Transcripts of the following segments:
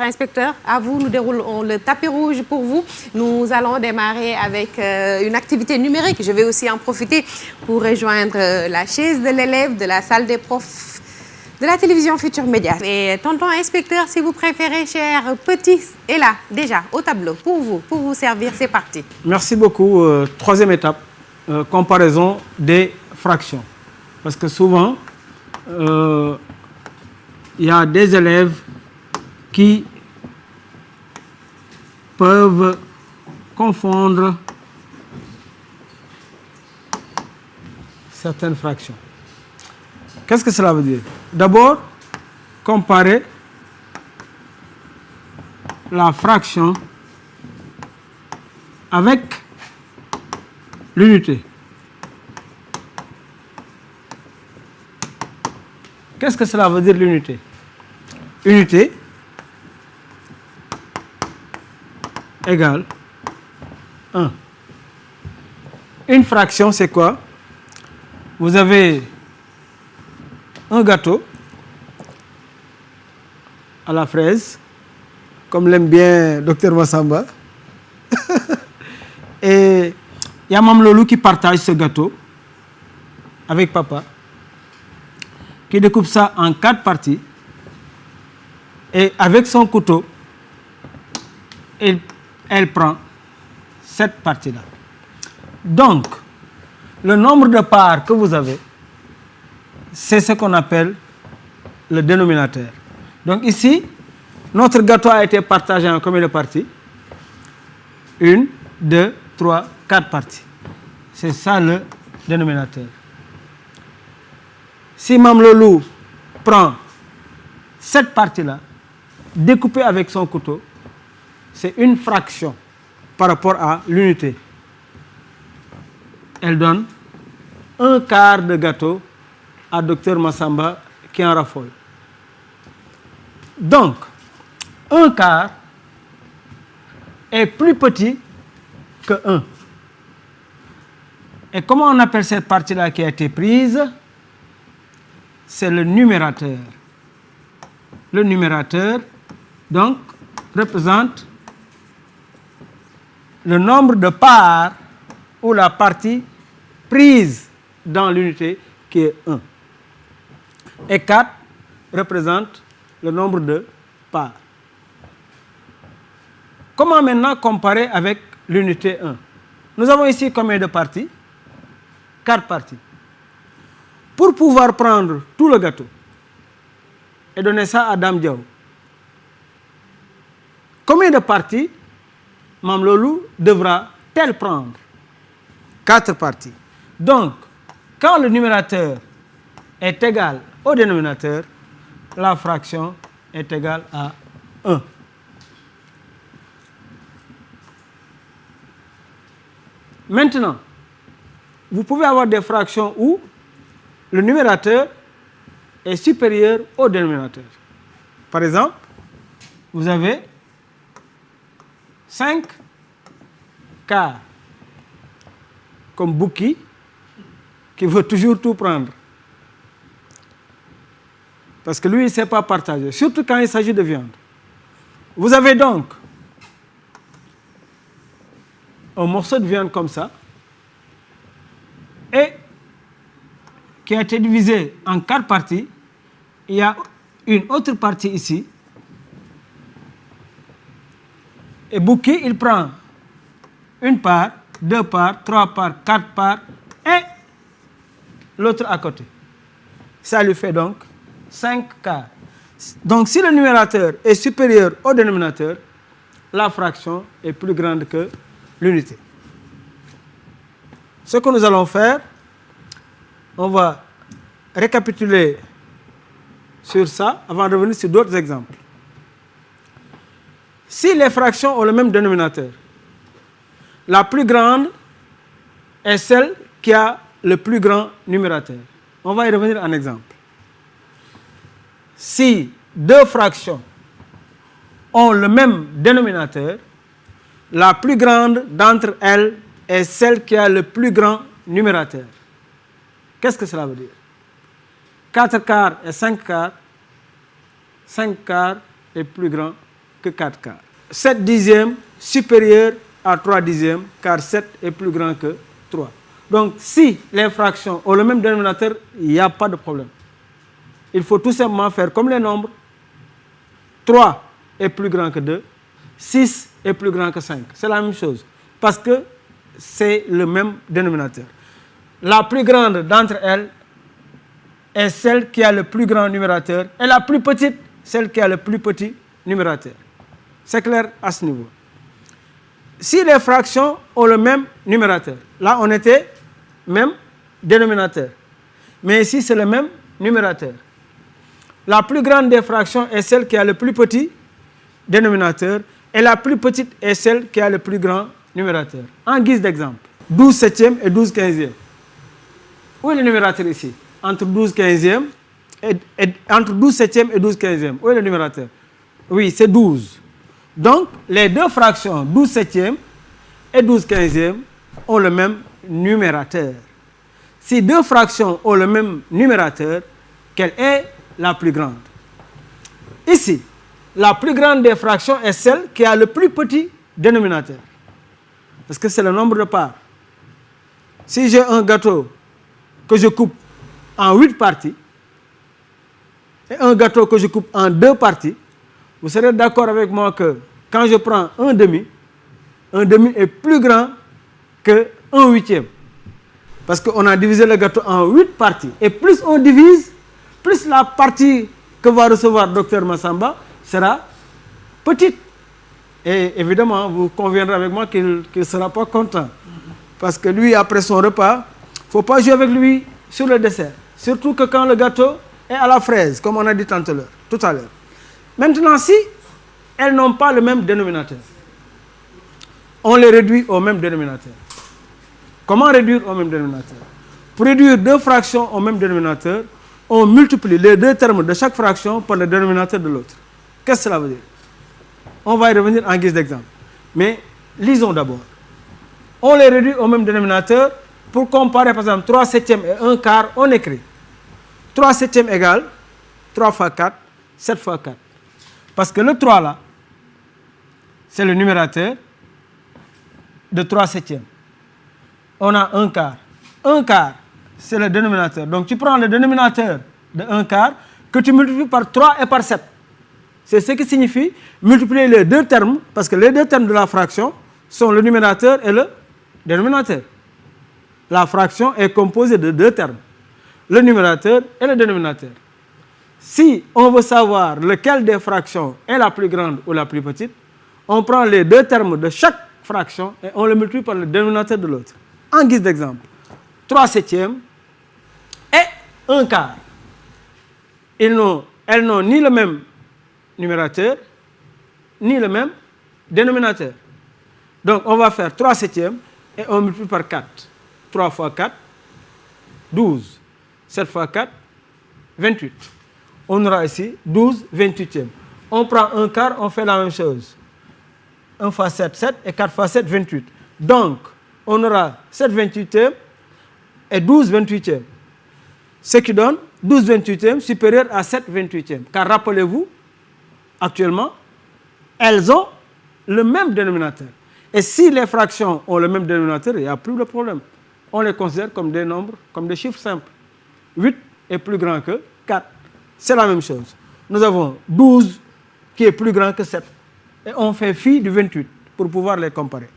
Inspecteur, à vous, nous déroulons le tapis rouge pour vous. Nous allons démarrer avec une activité numérique. Je vais aussi en profiter pour rejoindre la chaise de l'élève de la salle des profs de la télévision Futur Média. Et tonton inspecteur, si vous préférez, cher petit, est là, déjà, au tableau, pour vous servir. C'est parti. Merci beaucoup. Troisième étape, comparaison des fractions. Parce que souvent, il y a des élèves qui peuvent confondre certaines fractions. Qu'est-ce que cela veut dire? D'abord, comparer la fraction avec l'unité. Qu'est-ce que cela veut dire l'unité? Unité égale 1. Une fraction, c'est quoi? Vous avez un gâteau à la fraise, comme l'aime bien Dr Massamba. Et il y a Mme Lolo qui partage ce gâteau avec papa, qui découpe ça en 4 parties. Et avec son couteau, elle prend cette partie-là. Donc, le nombre de parts que vous avez, c'est ce qu'on appelle le dénominateur. Donc ici, notre gâteau a été partagé en combien de parties? 1, 2, 3, 4 parties. C'est ça le dénominateur. Si Mme Lolo prend cette partie-là, découpée avec son couteau, c'est une fraction par rapport à l'unité. Elle donne un quart de gâteau à Dr Massamba qui en raffole. Donc, un quart est plus petit que 1. Et comment on appelle cette partie-là qui a été prise? C'est le numérateur. Le numérateur, donc, représente le nombre de parts ou la partie prise dans l'unité qui est 1. Et 4 représente le nombre de parts. Comment maintenant comparer avec l'unité 1? Nous avons ici combien de parties? 4 parties. Pour pouvoir prendre tout le gâteau et donner ça à Dame Diaw, combien de parties Mme Lolo devra-t-elle prendre? 4 parties. Donc, quand le numérateur est égal au dénominateur, la fraction est égale à 1. Maintenant, vous pouvez avoir des fractions où le numérateur est supérieur au dénominateur. Par exemple, vous avez 5 quarts, comme Bouki, qui veut toujours tout prendre. Parce que lui, il ne sait pas partager, surtout quand il s'agit de viande. Vous avez donc un morceau de viande comme ça, et qui a été divisé en 4 parties. Il y a une autre partie ici. Et Bouki, il prend une part, 2 parts, 3 parts, 4 parts, et l'autre à côté. Ça lui fait donc 5 quarts. Donc, si le numérateur est supérieur au dénominateur, la fraction est plus grande que l'unité. Ce que nous allons faire, on va récapituler sur ça avant de revenir sur d'autres exemples. Si les fractions ont le même dénominateur, la plus grande est celle qui a le plus grand numérateur. On va y revenir en exemple. Si 2 fractions ont le même dénominateur, la plus grande d'entre elles est celle qui a le plus grand numérateur. Qu'est-ce que cela veut dire? 4 quarts et 5 quarts. 5 quarts est plus grand que 4 quarts. 7 dixièmes supérieur à 3 dixièmes, car 7 est plus grand que 3. Donc, si les fractions ont le même dénominateur, il n'y a pas de problème. Il faut tout simplement faire comme les nombres. 3 est plus grand que 2, 6 est plus grand que 5. C'est la même chose, parce que c'est le même dénominateur. La plus grande d'entre elles est celle qui a le plus grand numérateur, et la plus petite, celle qui a le plus petit numérateur. C'est clair à ce niveau. Si les fractions ont le même numérateur, là on était même dénominateur, mais ici c'est le même numérateur. La plus grande des fractions est celle qui a le plus petit dénominateur, et la plus petite est celle qui a le plus grand numérateur. En guise d'exemple, 12 septièmes et 12 quinzièmes. Où est le numérateur ici? Entre 12 quinzièmes entre 12 septièmes et 12 quinzièmes. Où est le numérateur? Oui, c'est 12. Donc, les deux fractions 12 septièmes et 12 quinzièmes ont le même numérateur. Si deux fractions ont le même numérateur, quelle est la plus grande? Ici, la plus grande des fractions est celle qui a le plus petit dénominateur. Parce que c'est le nombre de parts. Si j'ai un gâteau que je coupe en 8 parties, et un gâteau que je coupe en 2 parties, vous serez d'accord avec moi que quand je prends un demi est plus grand que 1/8. Parce qu'on a divisé le gâteau en 8 parties. Et plus on divise, plus la partie que va recevoir Dr Massamba sera petite. Et évidemment, vous conviendrez avec moi qu'il ne sera pas content. Parce que lui, après son repas, il ne faut pas jouer avec lui sur le dessert. Surtout que quand le gâteau est à la fraise, comme on a dit tout à l'heure. Maintenant, si elles n'ont pas le même dénominateur, on les réduit au même dénominateur. Comment réduire au même dénominateur? Pour réduire deux fractions au même dénominateur, on multiplie les deux termes de chaque fraction par le dénominateur de l'autre. Qu'est-ce que cela veut dire? On va y revenir en guise d'exemple. Mais lisons d'abord. On les réduit au même dénominateur. Pour comparer, par exemple, 3 septièmes et 1 quart, on écrit 3 septièmes égale 3 fois 4, 7 fois 4. Parce que le 3 là, c'est le numérateur de 3 septièmes. On a 1 quart. 1 quart, c'est le dénominateur. Donc tu prends le dénominateur de 1 quart que tu multiplies par 3 et par 7. C'est ce qui signifie multiplier les deux termes, parce que les deux termes de la fraction sont le numérateur et le dénominateur. La fraction est composée de deux termes, le numérateur et le dénominateur. Si on veut savoir lequel des fractions est la plus grande ou la plus petite, on prend les deux termes de chaque fraction et on le multiplie par le dénominateur de l'autre. En guise d'exemple, 3 septièmes et 1 quart. Elles n'ont ni le même numérateur, ni le même dénominateur. Donc on va faire 3 septièmes et on multiplie par 4. 3 fois 4, 12. 7 fois 4, 28. On aura ici 12 28e. On prend 1 quart, on fait la même chose. 1 fois 7, 7 et 4 fois 7, 28. Donc, on aura 7 28e et 12 28e. Ce qui donne 12 28e supérieur à 7 28e. Car rappelez-vous, actuellement, elles ont le même dénominateur. Et si les fractions ont le même dénominateur, il n'y a plus de problème. On les considère comme des nombres, comme des chiffres simples. 8 est plus grand que 4. C'est la même chose. Nous avons 12 qui est plus grand que 7. Et on fait fi du 28 pour pouvoir les comparer.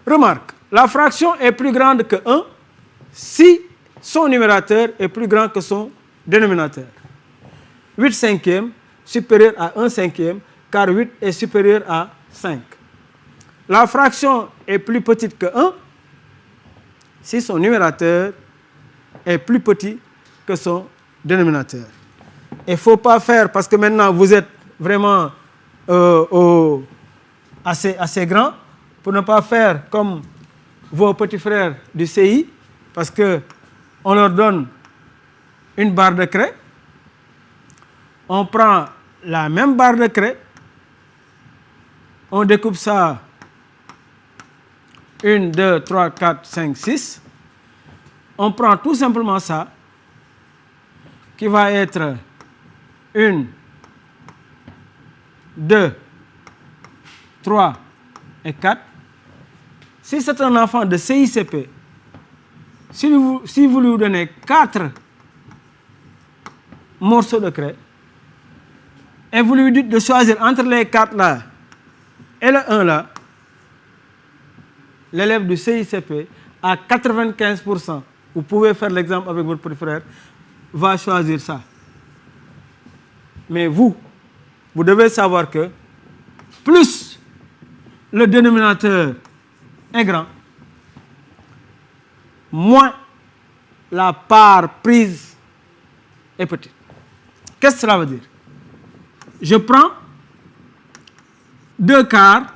Remarque, la fraction est plus grande que 1 si son numérateur est plus grand que son dénominateur. 8 cinquièmes supérieur à 1 cinquième, car 8 est supérieur à 5. La fraction est plus petite que 1 si son numérateur est plus petit que son dénominateur. Il ne faut pas faire, parce que maintenant vous êtes vraiment assez grand, pour ne pas faire comme vos petits frères du CI, parce qu'on leur donne une barre de craie, on prend la même barre de craie, on découpe ça 1, 2, 3, 4, 5, 6. On prend tout simplement ça, qui va être 1, 2, 3 et 4. Si c'est un enfant de CICP, si vous lui donnez 4 morceaux de craie, et vous lui dites de choisir entre les 4 là et le 1 là, l'élève du CICP à 95%, vous pouvez faire l'exemple avec votre petit frère, va choisir ça. Mais vous devez savoir que plus le dénominateur est grand, moins la part prise est petite. Qu'est-ce que cela veut dire? Je prends 2 quarts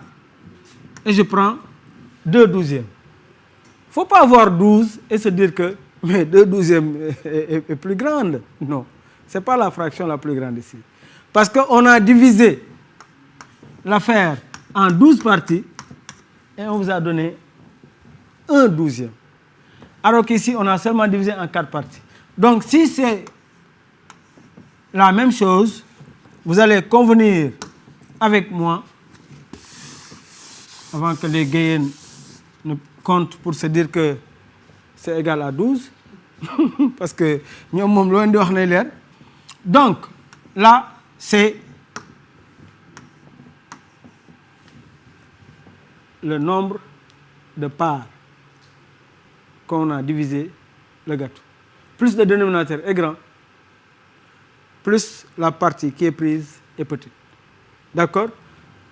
et je prends 2 douzièmes. Il ne faut pas avoir 12 et se dire que mais 2 douzièmes est plus grande. Non, ce n'est pas la fraction la plus grande ici. Parce qu'on a divisé l'affaire en 12 parties et on vous a donné 1 douzième. Alors qu'ici, on a seulement divisé en 4 parties. Donc, si c'est la même chose, vous allez convenir avec moi, avant que les Guéyennes ne comptent pour se dire que c'est égal à 12, parce que nous sommes loin de wax. Donc, là, c'est le nombre de parts qu'on a divisé le gâteau. Plus le dénominateur est grand, plus la partie qui est prise est petite. D'accord?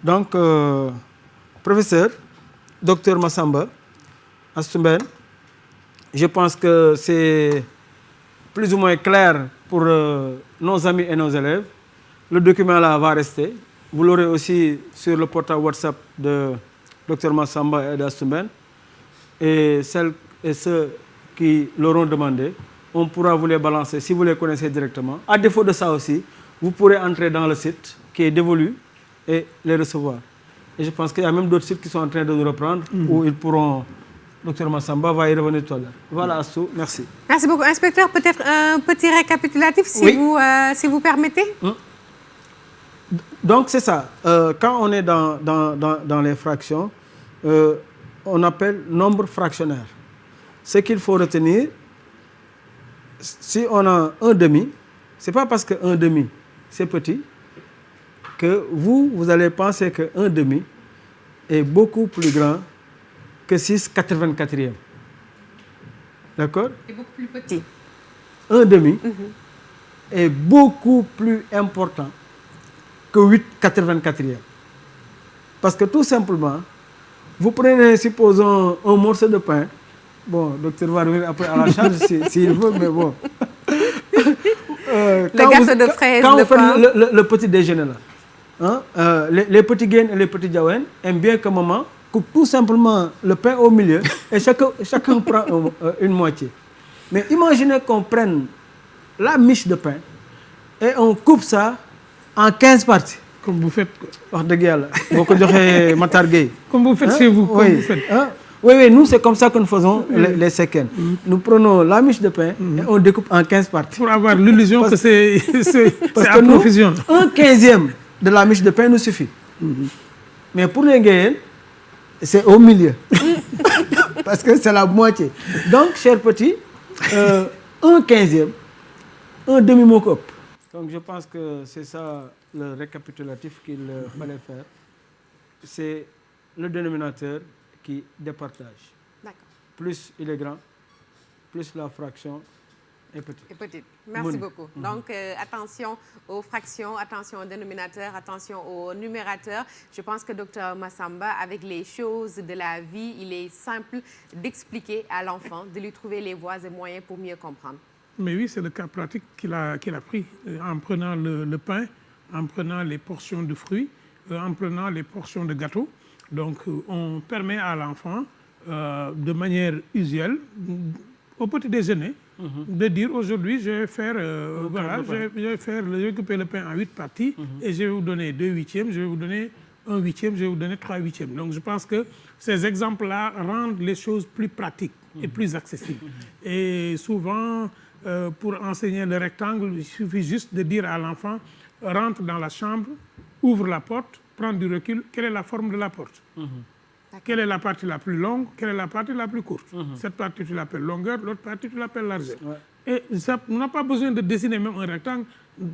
Donc, professeur, docteur Massamba, Astumben, je pense que c'est plus ou moins clair pour nos amis et nos élèves. Le document là va rester. Vous l'aurez aussi sur le portail WhatsApp de Dr Massamba et d'Astumben. Et celles et ceux qui l'auront demandé, on pourra vous les balancer si vous les connaissez directement. À défaut de ça aussi, vous pourrez entrer dans le site qui est dévolu et les recevoir. Et je pense qu'il y a même d'autres sites qui sont en train de nous reprendre où ils pourront... Docteur Massamba va y revenir tout à l'heure. Voilà, Assou, merci. Merci beaucoup. Inspecteur, peut-être un petit récapitulatif si vous permettez. Donc, c'est ça. Quand on est dans les fractions, on appelle nombre fractionnaire. Ce qu'il faut retenir, si on a un demi, ce n'est pas parce qu'un demi, c'est petit, que vous allez penser qu'un demi est beaucoup plus grand que 6/84e. D'accord? C'est beaucoup plus petit. Un demi est beaucoup plus important que 8/84e. Parce que tout simplement, vous prenez, supposons, un morceau de pain. Bon, le docteur va revenir après à la charge s'il veut, mais bon. Le gâteau de fraises, quand vous faites le petit déjeuner là, hein, les petits gaines et les petits diawen aiment bien que maman coupe tout simplement le pain au milieu et chacun prend une moitié. Mais imaginez qu'on prenne la miche de pain et on coupe ça en 15 parties. Comme vous faites. Comme vous faites chez vous. Comme vous faites. Oui, nous c'est comme ça que nous faisons les séquennes. Nous prenons la miche de pain et on découpe en 15 parties. Pour avoir l'illusion que c'est à profusion. Un 15e de la miche de pain nous suffit. Mais pour les Guéyennes, c'est au milieu. Parce que c'est la moitié. Donc, chers petits, un 15e, un demi-mot-cop. Donc, je pense que c'est ça le récapitulatif qu'il fallait faire. C'est le dénominateur qui départage. D'accord. Plus il est grand, plus la fraction est petite. Merci beaucoup. Donc, attention aux fractions, attention aux dénominateurs, attention aux numérateurs. Je pense que Dr Massamba, avec les choses de la vie, il est simple d'expliquer à l'enfant, de lui trouver les voies et moyens pour mieux comprendre. Mais oui, c'est le cas pratique qu'il a pris en prenant le pain, en prenant les portions de fruits, en prenant les portions de gâteau. Donc, on permet à l'enfant, de manière usuelle, au petit déjeuner, de dire aujourd'hui, je vais faire, je vais couper le pain en 8 parties et je vais vous donner 2 huitièmes, je vais vous donner 1 huitième, je vais vous donner 3 huitièmes. Donc, je pense que ces exemples-là rendent les choses plus pratiques et plus accessibles. Et souvent, pour enseigner le rectangle, il suffit juste de dire à l'enfant, rentre dans la chambre ouvre la porte, prend du recul, quelle est la forme de la porte? Quelle est la partie la plus longue, quelle est la partie la plus courte? Cette partie, tu l'appelles longueur, l'autre partie, tu l'appelles largeur. Et ça, on n'a pas besoin de dessiner même un rectangle.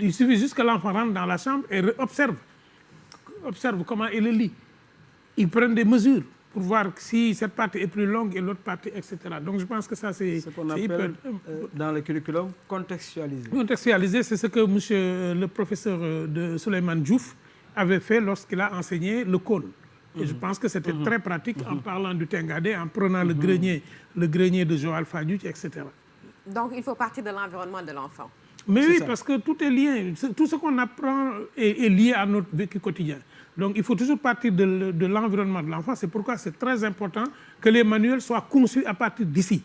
Il suffit juste que l'enfant rentre dans la chambre et observe comment il le lit. Ils prennent des mesures pour voir si cette partie est plus longue et l'autre partie, etc. Donc je pense que ça, c'est ce qu'on appelle dans le curriculum contextualisé. Contextualisé, c'est ce que le professeur de Souleymane Diouf avait fait lorsqu'il a enseigné le cône. Et je pense que c'était très pratique en parlant du Tengadé, en prenant le grenier de Joal Fadiouth, etc. Donc, il faut partir de l'environnement de l'enfant. Mais oui, parce que tout est lié. Tout ce qu'on apprend est lié à notre vécu quotidien. Donc, il faut toujours partir de l'environnement de l'enfant. C'est pourquoi c'est très important que les manuels soient conçus à partir d'ici.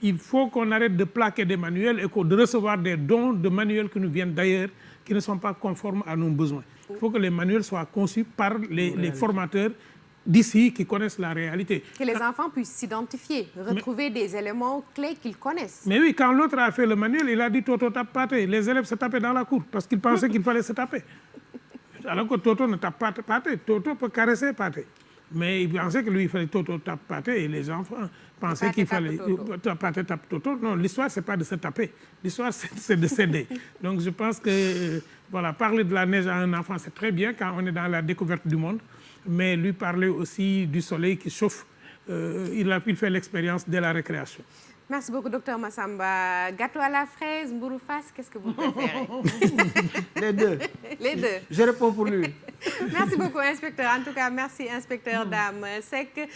Il faut qu'on arrête de plaquer des manuels et de recevoir des dons de manuels qui nous viennent d'ailleurs, qui ne sont pas conformes à nos besoins. Il faut que les manuels soient conçus par les formateurs d'ici qui connaissent la réalité. Que les enfants puissent s'identifier, retrouver des éléments clés qu'ils connaissent. Mais oui, quand l'autre a fait le manuel, il a dit Toto tape pâté. Les élèves se tapaient dans la cour parce qu'ils pensaient qu'il fallait se taper. Alors que Toto ne tape pas pâté. Toto peut caresser pâté. Mais il pensait que lui, il fallait Toto tape pâté et les enfants pensaient qu'il fallait pâté tape Toto. Non, l'histoire, ce n'est pas de se taper. L'histoire, c'est de s'aider. Donc je pense que voilà, parler de la neige à un enfant, c'est très bien quand on est dans la découverte du monde. Mais lui parler aussi du soleil qui chauffe, il fait l'expérience de la récréation. Merci beaucoup, docteur Massamba. Gâteau à la fraise, mbourou face, qu'est-ce que vous préférez? Les deux. Les deux. Je réponds pour lui. Merci beaucoup, inspecteur. En tout cas, merci, inspecteur Dame Seck.